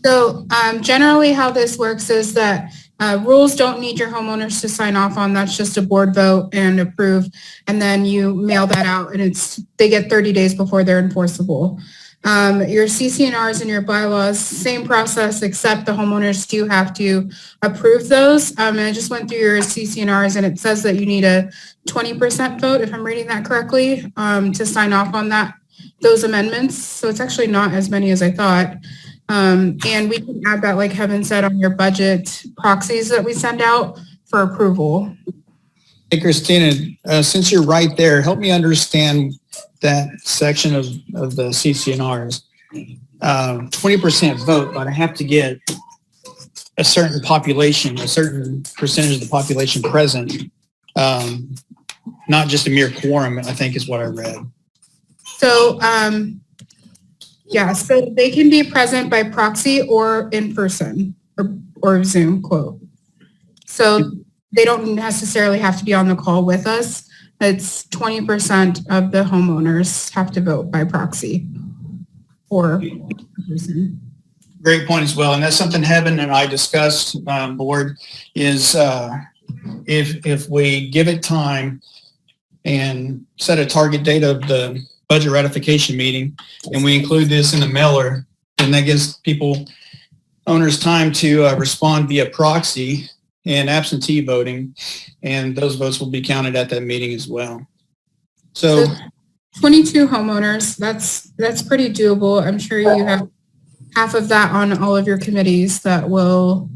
So generally how this works is that rules don't need your homeowners to sign off on. That's just a board vote and approve. And then you mail that out and they get 30 days before they're enforceable. Your CC&Rs and your bylaws, same process, except the homeowners do have to approve those. And I just went through your CC&Rs and it says that you need a 20% vote, if I'm reading that correctly, to sign off on those amendments. So it's actually not as many as I thought. And we can add that, like Kevin said, on your budget proxies that we send out for approval. Hey, Christina, since you're right there, help me understand that section of the CC&Rs. 20% vote, but I have to get a certain population, a certain percentage of the population present, not just a mere quorum, I think is what I read. So, yeah, so they can be present by proxy or in person or Zoom quote. So they don't necessarily have to be on the call with us. It's 20% of the homeowners have to vote by proxy or in person. Great point as well. And that's something Heaven and I discussed, board, is if we give it time and set a target date of the budget ratification meeting, and we include this in the mailer, and that gives owners time to respond via proxy and absentee voting, and those votes will be counted at that meeting as well. So 22 homeowners, that's pretty doable. I'm sure you have half of that on all of your committees that will,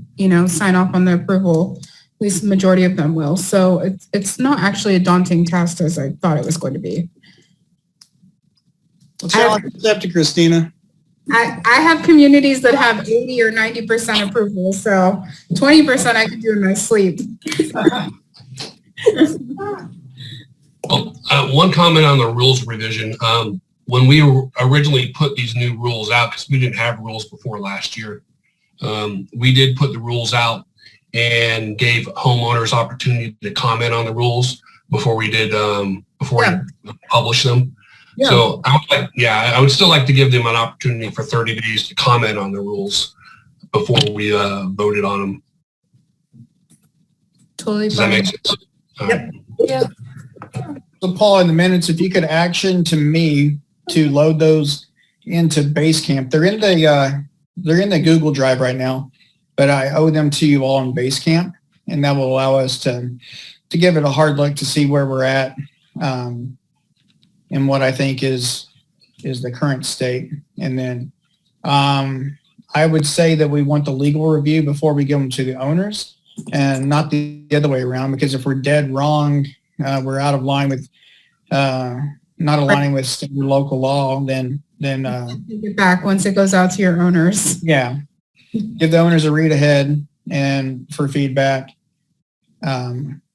sign off on the approval. At least the majority of them will. So it's not actually a daunting task as I thought it was going to be. Let's accept it, Christina. I have communities that have 80 or 90% approval, so 20% I could do in my sleep. Well, one comment on the rules revision. When we originally put these new rules out, because we didn't have rules before last year, we did put the rules out and gave homeowners opportunity to comment on the rules before we did we published them. Yeah. So I would still like to give them an opportunity for 30 days to comment on the rules before we voted on them. Totally. Does that make sense? Yep. Yeah. So Paul, in the minutes, if you could action to me to load those into Basecamp. They're in the Google Drive right now, but I owe them to you all in Basecamp, and that will allow us to give it a hard look to see where we're at. And what I think is the current state. And then I would say that we want the legal review before we give them to the owners, and not the other way around, because if we're dead wrong, we're out of line with, not aligning with state or local law, then take it back once it goes out to your owners. Yeah. Give the owners a read ahead and for feedback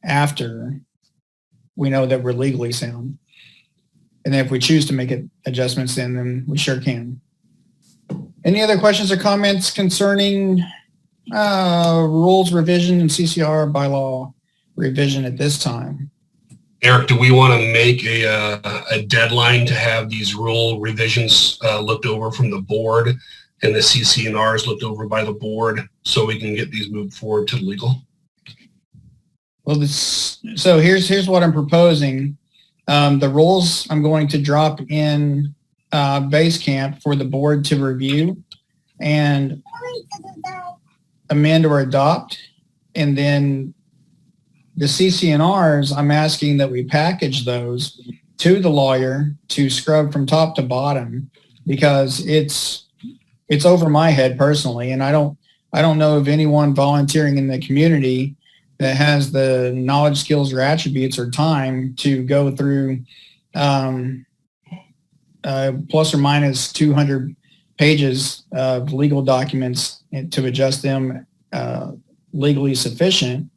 after we know that we're legally sound. And then if we choose to make adjustments, then we sure can. Any other questions or comments concerning rules revision and CCR bylaw revision at this time? Eric, do we want to make a deadline to have these rule revisions looked over from the board and the CC&Rs looked over by the board so we can get these moved forward to legal? Well, so here's what I'm proposing. The rules I'm going to drop in Basecamp for the board to review and amend or adopt. And then the CC&Rs, I'm asking that we package those to the lawyer to scrub from top to bottom, because it's over my head personally. And I don't know of anyone volunteering in the community that has the knowledge, skills, or attributes or time to go through plus or minus 200 pages of legal documents to adjust them legally sufficient.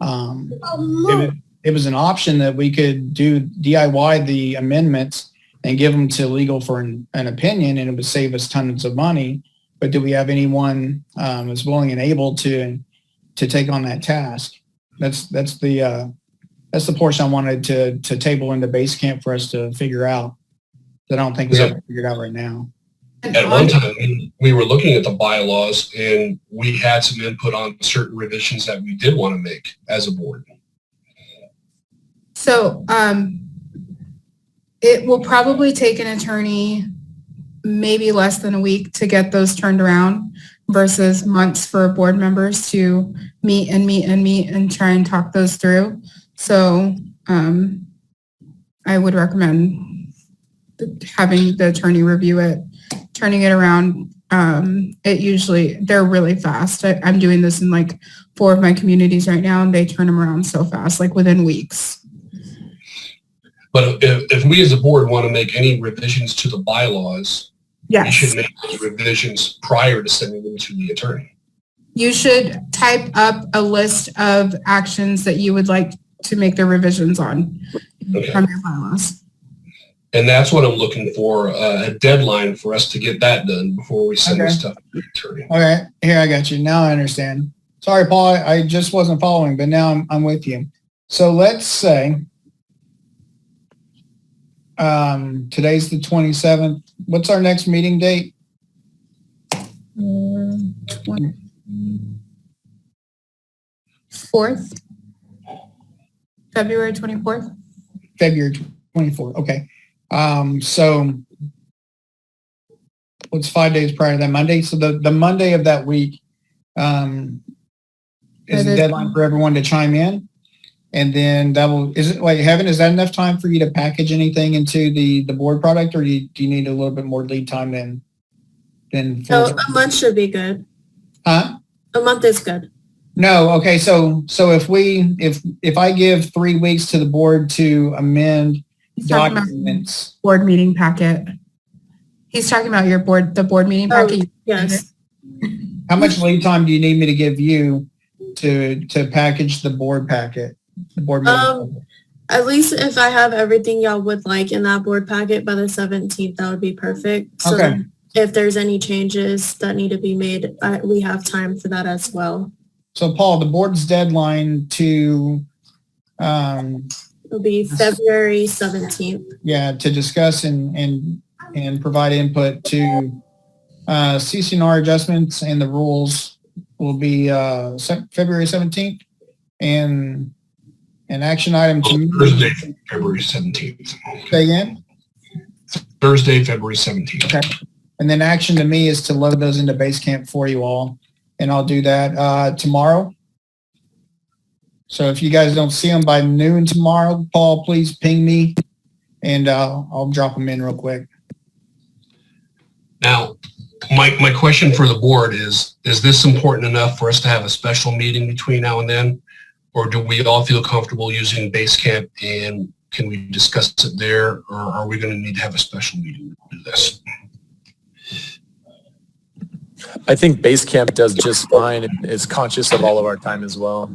It was an option that we could do DIY the amendments and give them to legal for an opinion, and it would save us tons of money. But do we have anyone that's willing and able to take on that task? That's the portion I wanted to table into Basecamp for us to figure out. That I don't think we have it figured out right now. At one time, we were looking at the bylaws and we had some input on certain revisions that we did want to make as a board. So it will probably take an attorney maybe less than a week to get those turned around versus months for board members to meet and try and talk those through. So I would recommend having the attorney review it, turning it around. They're really fast. I'm doing this in like 4 of my communities right now, and they turn them around so fast, like within weeks. But if we as a board want to make any revisions to the bylaws, Yes. we should make those revisions prior to sending them to the attorney. You should type up a list of actions that you would like to make the revisions on from your bylaws. And that's what I'm looking for, a deadline for us to get that done before we send this stuff to the attorney. Okay, here, I got you. Now I understand. Sorry, Paul, I just wasn't following, but now I'm with you. So let's say today's the 27th. What's our next meeting date? 4th, February 24th. February 24th. Okay. So what's 5 days prior to that Monday? So the Monday of that week is the deadline for everyone to chime in. And then is that enough time for you to package anything into the board product, or do you need a little bit more lead time than No, a month should be good. Huh? A month is good. No. Okay. So if I give 3 weeks to the board to amend He's talking about documents, board meeting packet. He's talking about the board meeting packet. Yes. how much lead time do you need me to give you to package the board packet? The board meeting. At least if I have everything y'all would like in that board packet by the 17th, that would be perfect. So Okay. if there's any changes that need to be made, we have time for that as well. So Paul, the board's deadline to It'll be February 17th. to discuss and provide input to CC&R adjustments and the rules will be February 17th, and an action item to Thursday, February 17th. say again. Thursday, February 17th. Okay. And then action to me is to load those into Basecamp for you all, and I'll do that tomorrow. So if you guys don't see them by noon tomorrow, Paul, please ping me, and I'll drop them in real quick. Now, my question for the board is this important enough for us to have a special meeting between now and then? Or do we all feel comfortable using Basecamp, and can we discuss it there? Or are we going to need to have a special meeting to do this? I think Basecamp does just fine and is conscious of all of our time as well.